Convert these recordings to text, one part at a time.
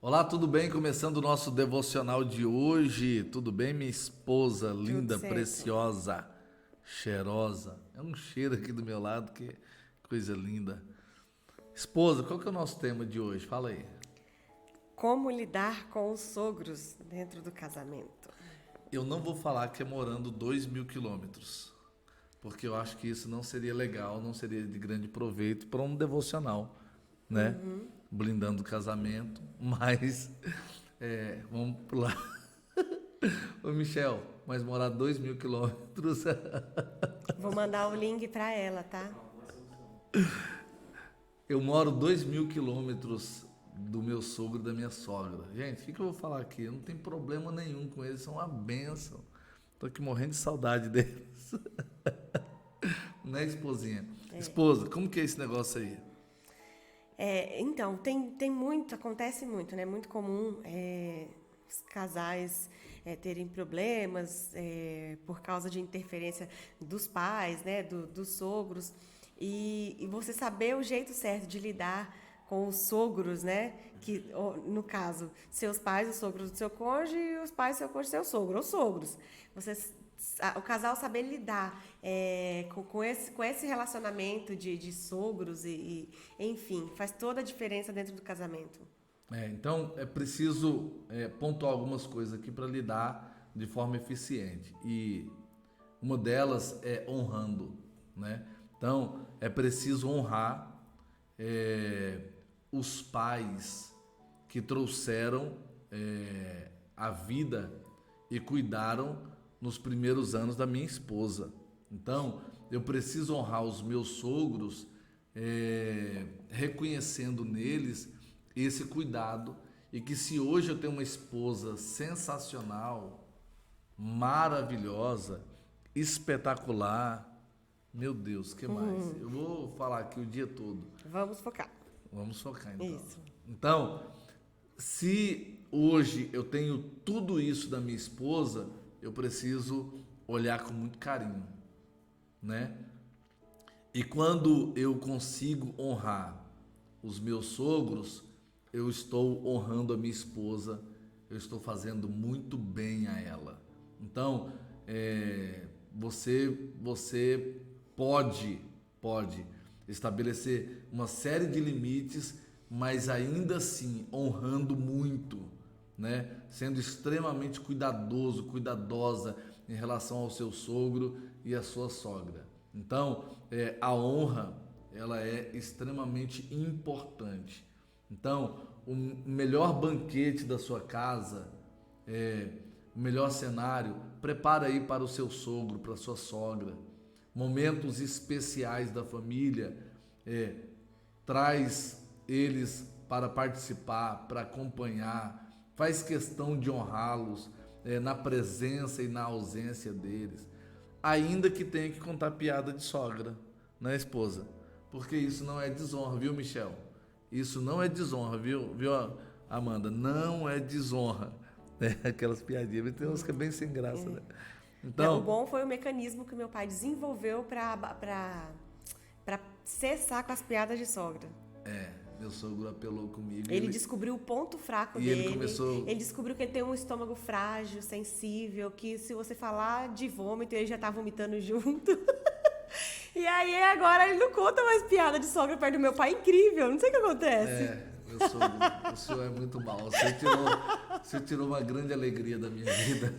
Olá, tudo bem? Começando o nosso devocional de hoje. Tudo bem, minha esposa Tudo linda, certo. preciosa, cheirosa. É um cheiro aqui do meu lado, que coisa linda. Esposa, qual que é o nosso tema de hoje? Fala aí. Como lidar com os sogros dentro do casamento? Eu não vou falar que é morando 2.000 quilômetros, porque eu acho que isso não seria legal, não seria de grande proveito para um devocional, né? Blindando o casamento, mas vamos lá. Ô Michel, mas morar 2.000 quilômetros. Vou mandar o link para ela, tá? Eu moro 2.000 quilômetros do meu sogro e da minha sogra. Gente, o que eu vou falar aqui? Eu não tenho problema nenhum com eles, são uma bênção. Tô aqui morrendo de saudade deles. Né, esposinha? Esposa, como que é esse negócio aí? Então, tem muito, acontece muito, né? Muito comum os casais terem problemas por causa de interferência dos pais, né? Dos sogros. E você saber o jeito certo de lidar com os sogros, né? Que, no caso, seus pais, os sogros do seu cônjuge e os pais do seu cônjuge, seu sogro, ou sogros. Você, o casal saber lidar com esse relacionamento de sogros enfim, faz toda a diferença dentro do casamento. Então, é preciso pontuar algumas coisas aqui para lidar de forma eficiente. E uma delas é honrando, né? Então, é preciso honrar os pais que trouxeram a vida e cuidaram nos primeiros anos da minha esposa. Então, eu preciso honrar os meus sogros, reconhecendo neles esse cuidado e que se hoje eu tenho uma esposa sensacional, maravilhosa, espetacular, meu Deus, que mais? Eu vou falar aqui o dia todo. Vamos focar. Vamos focar então. Isso. Então, se hoje eu tenho tudo isso da minha esposa, eu preciso olhar com muito carinho, né? E quando eu consigo honrar os meus sogros, eu estou honrando a minha esposa, eu estou fazendo muito bem a ela. Então, você pode estabelecer uma série de limites, mas ainda assim honrando muito, né? Sendo extremamente cuidadoso, cuidadosa em relação ao seu sogro e à sua sogra. Então, a honra ela é extremamente importante. Então, o melhor banquete da sua casa, o melhor cenário, prepara aí para o seu sogro, para a sua sogra. Momentos especiais da família, traz eles para participar, para acompanhar, faz questão de honrá-los na presença e na ausência deles, ainda que tenha que contar piada de sogra, né, esposa? Porque isso não é desonra, viu, Michel? Isso não é desonra, viu, Amanda? Não é desonra. Aquelas piadinhas, mas tem umas que é bem sem graça, né? Não, o Então, bom foi o mecanismo que meu pai desenvolveu para cessar com as piadas de sogra. meu sogro apelou comigo Ele descobriu o ponto fraco e ele dele, começou. ele descobriu que ele tem um estômago frágil, sensível, que se você falar de vômito, ele já tá vomitando junto. E aí agora ele não conta mais piada de sogra perto do meu pai. Incrível, não sei o que acontece. Meu sogro, o senhor é muito mal. Você tirou uma grande alegria da minha vida.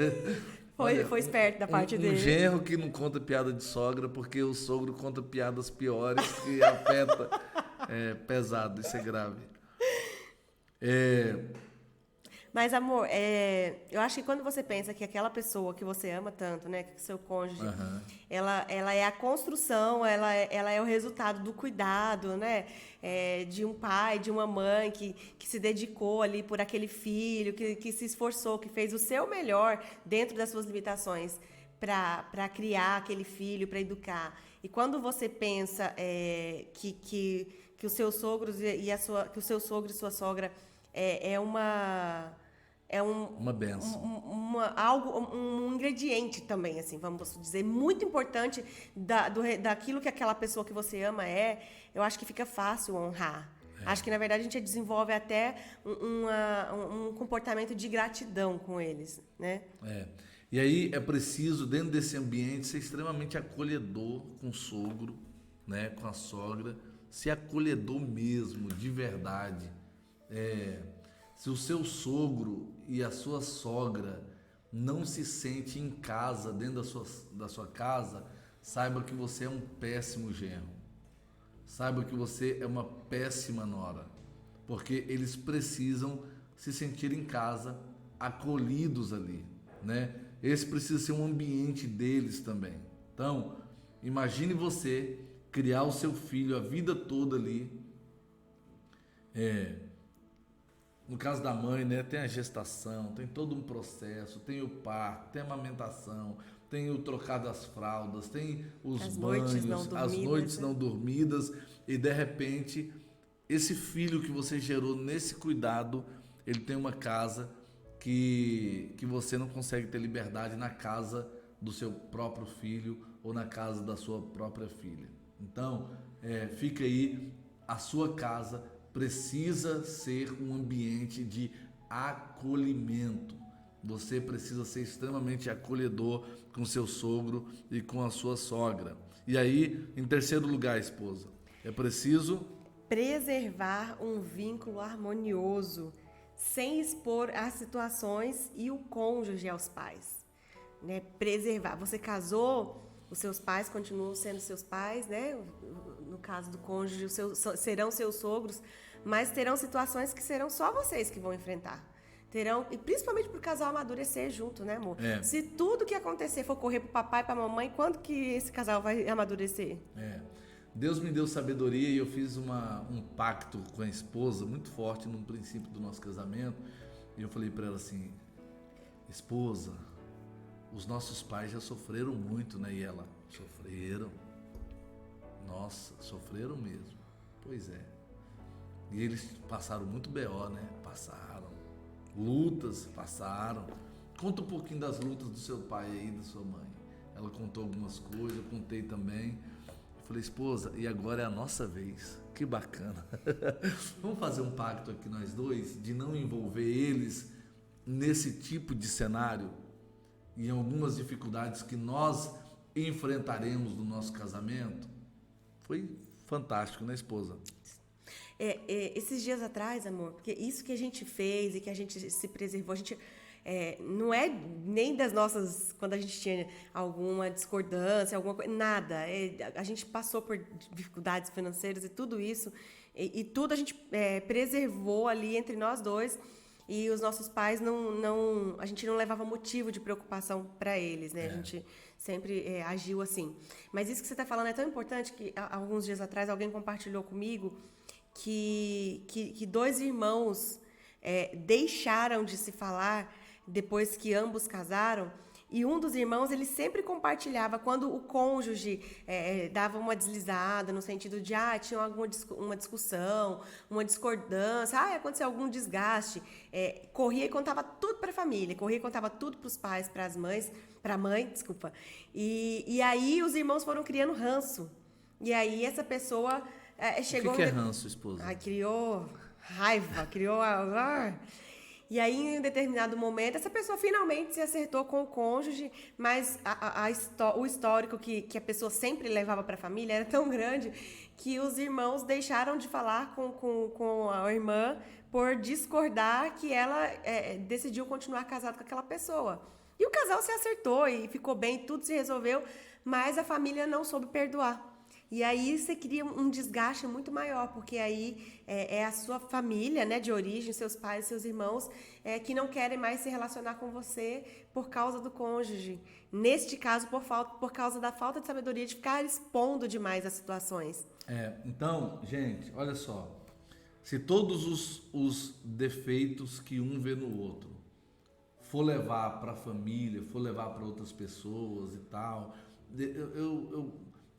Foi, Olha, foi esperto da parte um dele. genro que não conta piada de sogra porque o sogro conta piadas piores que afeta. É pesado, isso é grave. É, Mas, amor, eu acho que quando você pensa que aquela pessoa que você ama tanto, né, que seu cônjuge, aham. ela é a construção, ela é o resultado do cuidado, né, de um pai, de uma mãe que se dedicou ali por aquele filho, que se esforçou, que fez o seu melhor dentro das suas limitações para criar aquele filho, para educar. E quando você pensa que os seus sogros que o seu sogro e sua sogra é uma Uma benção. um ingrediente também, assim, vamos dizer, muito importante daquilo que aquela pessoa que você ama eu acho que fica fácil honrar. Acho que, na verdade, a gente desenvolve até um comportamento de gratidão com eles, né? E aí é preciso, dentro desse ambiente, ser extremamente acolhedor com o sogro, né, com a sogra, ser acolhedor mesmo, de verdade. Se o seu sogro e a sua sogra não se sente em casa, dentro da sua casa, saiba que você é um péssimo genro. Saiba que você é uma péssima nora, porque eles precisam se sentir em casa, acolhidos ali, né? Esse precisa ser um ambiente deles também. Então, imagine você criar o seu filho a vida toda ali. No caso da mãe, né, tem a gestação, tem todo um processo, tem o parto, tem a amamentação, tem o trocar das fraldas, tem os As banhos, noites não as dormidas, noites né? não dormidas, e de repente esse filho que você gerou nesse cuidado, ele tem uma casa que você não consegue ter liberdade na casa do seu próprio filho ou na casa da sua própria filha. Então, fica aí, a sua casa precisa ser um ambiente de acolhimento. Você precisa ser extremamente acolhedor com seu sogro e com a sua sogra. E aí, em terceiro lugar, esposa, é preciso Preservar um vínculo harmonioso, sem expor as situações e o cônjuge aos pais, né? Preservar. Você casou, os seus pais continuam sendo seus pais, né? No caso do cônjuge, serão seus sogros, mas terão situações que serão só vocês que vão enfrentar. Terão, e principalmente para o casal amadurecer junto, né, amor? Se tudo que acontecer for correr para o papai e para a mamãe, quando que esse casal vai amadurecer? Deus me deu sabedoria e eu fiz um pacto com a esposa muito forte no princípio do nosso casamento. E eu falei para ela assim: esposa, os nossos pais já sofreram muito, né? E ela: sofreram? Nossa, sofreram mesmo. Pois é. E eles passaram muito BO, né? Passaram. Lutas, passaram. Conta um pouquinho das lutas do seu pai aí, da sua mãe. Ela contou algumas coisas, eu contei também. Falei: esposa, e agora é a nossa vez. Que bacana. Vamos fazer um pacto aqui nós dois de não envolver eles nesse tipo de cenário e em algumas dificuldades que nós enfrentaremos no nosso casamento. Foi fantástico, né, esposa? Esses dias atrás, amor, porque isso que a gente fez e que a gente se preservou, a gente não é nem das nossas, quando a gente tinha alguma discordância, alguma coisa, nada. A gente passou por dificuldades financeiras e tudo isso, e tudo a gente preservou ali entre nós dois, e os nossos pais a gente não levava motivo de preocupação para eles, né? A gente sempre agiu assim. Mas isso que você está falando é tão importante que alguns dias atrás alguém compartilhou comigo que dois irmãos deixaram de se falar depois que ambos casaram, e um dos irmãos, ele sempre compartilhava quando o cônjuge dava uma deslizada, no sentido de, tinha uma discussão, uma discordância, aconteceu algum desgaste, corria e contava tudo para a família, corria e contava tudo para os pais, para as mães, para a mãe, desculpa, e aí os irmãos foram criando ranço, e aí essa pessoa chegou... O que é ranço, esposa? Criou raiva, criou... E aí, em um determinado momento, essa pessoa finalmente se acertou com o cônjuge, mas o histórico que a pessoa sempre levava para a família era tão grande que os irmãos deixaram de falar com a irmã por discordar que ela decidiu continuar casada com aquela pessoa. E o casal se acertou e ficou bem, tudo se resolveu, mas a família não soube perdoar. E aí você cria um desgaste muito maior, porque aí é a sua família, né, de origem, seus pais, seus irmãos, que não querem mais se relacionar com você por causa do cônjuge. Neste caso, por causa da falta de sabedoria de ficar expondo demais as situações. Então, gente, olha só. Se todos os defeitos que um vê no outro for levar para a família, for levar para outras pessoas e tal,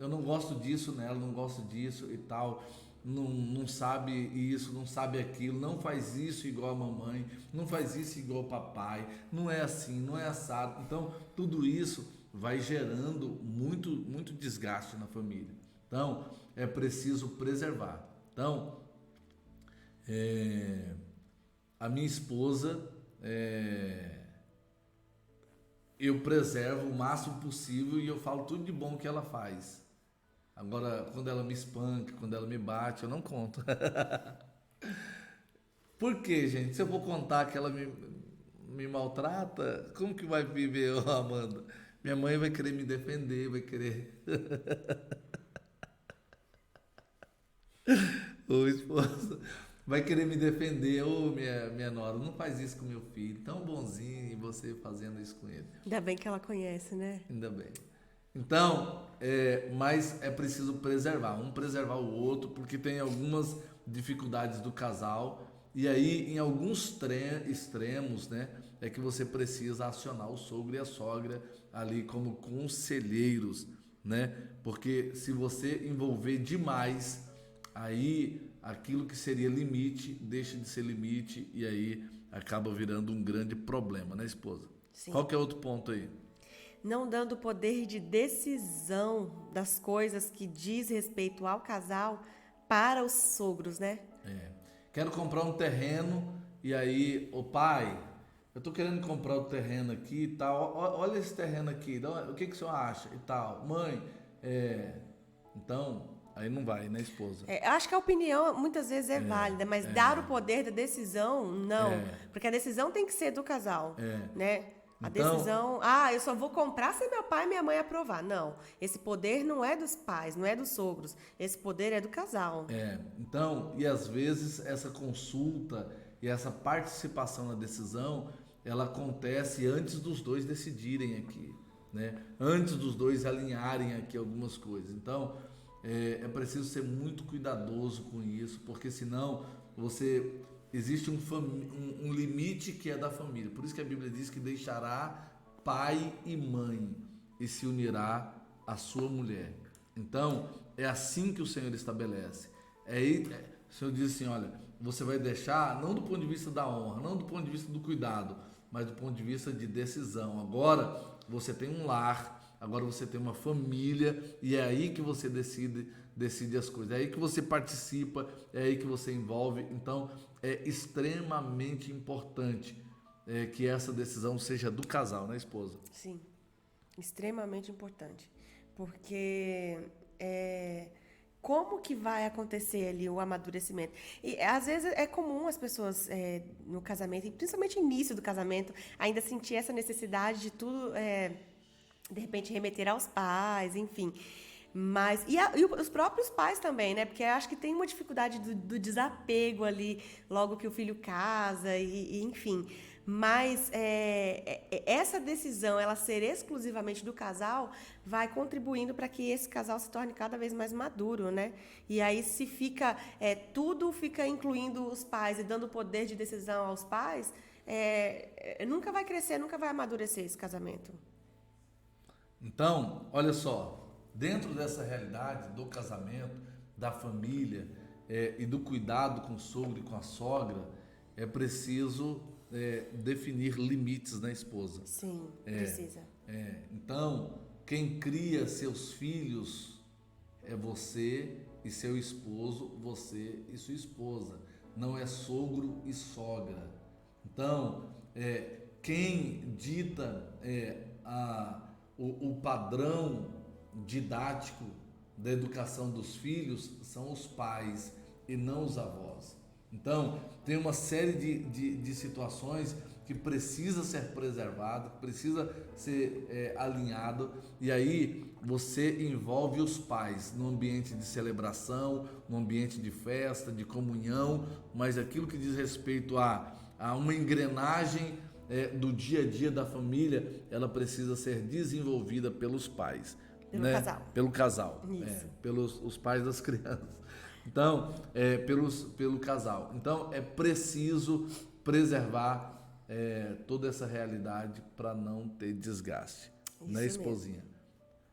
eu não gosto disso nela, não gosto disso e tal, não sabe isso, não sabe aquilo, não faz isso igual a mamãe, não faz isso igual o papai, não é assim, não é assado. Então, tudo isso vai gerando muito, muito desgaste na família. Então, é preciso preservar. Então, A minha esposa, eu preservo o máximo possível e eu falo tudo de bom que ela faz. Agora, quando ela me espanca, quando ela me bate, eu não conto. Por quê, gente? Se eu vou contar que ela me maltrata, como que vai viver, Amanda? Minha mãe vai querer me defender, vai querer... Ô, esposa, vai querer me defender. Ô, minha nora, não faz isso com meu filho, tão bonzinho, e você fazendo isso com ele. Ainda bem que ela conhece, né? Ainda bem. Então, mas é preciso preservar o outro, porque tem algumas dificuldades do casal, e aí em alguns extremos, né, é que você precisa acionar o sogro e a sogra ali como conselheiros, né, porque se você envolver demais, aí aquilo que seria limite deixa de ser limite e aí acaba virando um grande problema, né, esposa? Sim. Qual que é outro ponto aí? Não dando poder de decisão das coisas que diz respeito ao casal para os sogros, né? Quero comprar um terreno e aí, ô pai, eu tô querendo comprar o terreno aqui e tal, olha esse terreno aqui, o que que o senhor acha e tal? Mãe, então, aí não vai, né, esposa? Eu acho que a opinião muitas vezes é válida, mas dar o poder da decisão, não. Porque a decisão tem que ser do casal, né? A Então, decisão, eu só vou comprar se meu pai e minha mãe aprovar. Não, esse poder não é dos pais, não é dos sogros. Esse poder é do casal. Então, e às vezes essa consulta e essa participação na decisão, ela acontece antes dos dois decidirem aqui, né? Antes dos dois alinharem aqui algumas coisas. Então, é preciso ser muito cuidadoso com isso, porque senão existe um limite que é da família. Por isso que a Bíblia diz que deixará pai e mãe e se unirá à sua mulher. Então, é assim que o Senhor estabelece. O Senhor diz assim, olha, você vai deixar, não do ponto de vista da honra, não do ponto de vista do cuidado, mas do ponto de vista de decisão. Agora, você tem um lar, agora você tem uma família, e é aí que você decide as coisas, é aí que você participa, é aí que você envolve. Então, é extremamente importante que essa decisão seja do casal, né, esposa? Sim, extremamente importante. Porque como que vai acontecer ali o amadurecimento? E às vezes é comum as pessoas no casamento, e principalmente no início do casamento, ainda sentir essa necessidade de tudo, de repente, remeter aos pais, enfim. Mas, e os próprios pais também, né? Porque eu acho que tem uma dificuldade do desapego ali, logo que o filho casa, enfim. Mas essa decisão, ela ser exclusivamente do casal, vai contribuindo para que esse casal se torne cada vez mais maduro, né? E aí, se tudo fica incluindo os pais e dando poder de decisão aos pais, nunca vai crescer, nunca vai amadurecer esse casamento. Então, olha só, dentro dessa realidade do casamento, da família e do cuidado com o sogro e com a sogra, é preciso definir limites na esposa. Sim, precisa. Então, quem cria seus filhos é você e seu esposo, você e sua esposa. Não é sogro e sogra. Então, quem dita o padrão didático da educação dos filhos são os pais e não os avós. Então, tem uma série de situações que precisa ser preservado, que precisa ser alinhado, e aí você envolve os pais no ambiente de celebração, no ambiente de festa, de comunhão, mas aquilo que diz respeito a uma engrenagem do dia a dia da família, ela precisa ser desenvolvida pelos pais. Pelo né? casal. Pelo casal. Isso. Pelos os pais das crianças. Então, pelo casal. Então, é preciso preservar toda essa realidade para não ter desgaste. Isso Né, esposinha? Mesmo.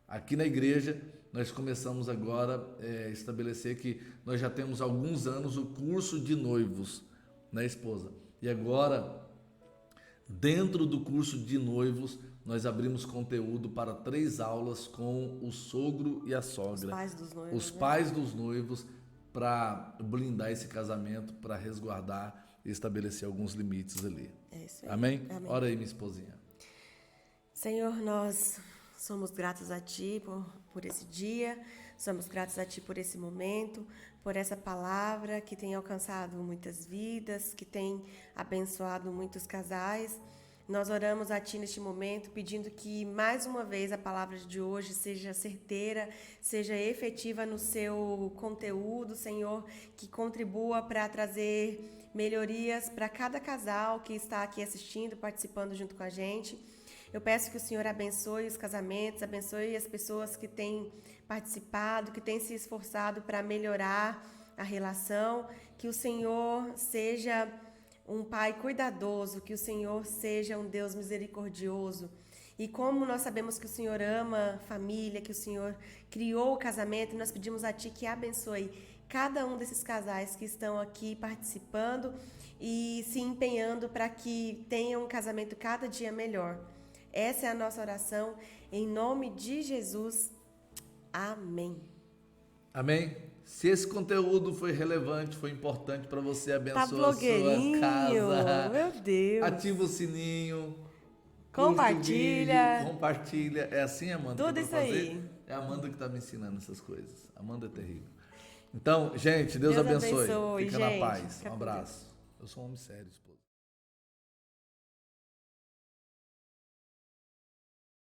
Aqui na igreja, nós começamos agora a estabelecer que nós já temos há alguns anos o curso de noivos, né, esposa? E agora, dentro do curso de noivos, nós abrimos conteúdo para 3 aulas com o sogro e a sogra. Os pais dos noivos. Os pais dos noivos, para blindar esse casamento, para resguardar e estabelecer alguns limites ali. É isso aí. Amém? Amém. Ora aí, minha esposinha. Senhor, nós somos gratos a Ti por esse dia, somos gratos a Ti por esse momento, por essa palavra que tem alcançado muitas vidas, que tem abençoado muitos casais. Nós oramos a Ti neste momento, pedindo que, mais uma vez, a palavra de hoje seja certeira, seja efetiva no seu conteúdo, Senhor, que contribua para trazer melhorias para cada casal que está aqui assistindo, participando junto com a gente. Eu peço que o Senhor abençoe os casamentos, abençoe as pessoas que têm participado, que têm se esforçado para melhorar a relação, que o Senhor seja um Pai cuidadoso, que o Senhor seja um Deus misericordioso. E como nós sabemos que o Senhor ama a família, que o Senhor criou o casamento, nós pedimos a Ti que abençoe cada um desses casais que estão aqui participando e se empenhando para que tenham um casamento cada dia melhor. Essa é a nossa oração, em nome de Jesus. Amém. Amém? Se esse conteúdo foi relevante, foi importante para você, abençoa a sua casa. Meu Deus. Ativa o sininho. Compartilha. Vídeo, compartilha. É assim, Amanda? Tudo isso aí. É a Amanda que está me ensinando essas coisas. Amanda é terrível. Então, gente, Deus abençoe. Fica gente. na paz. Um abraço. Eu sou um homem sério, esposa.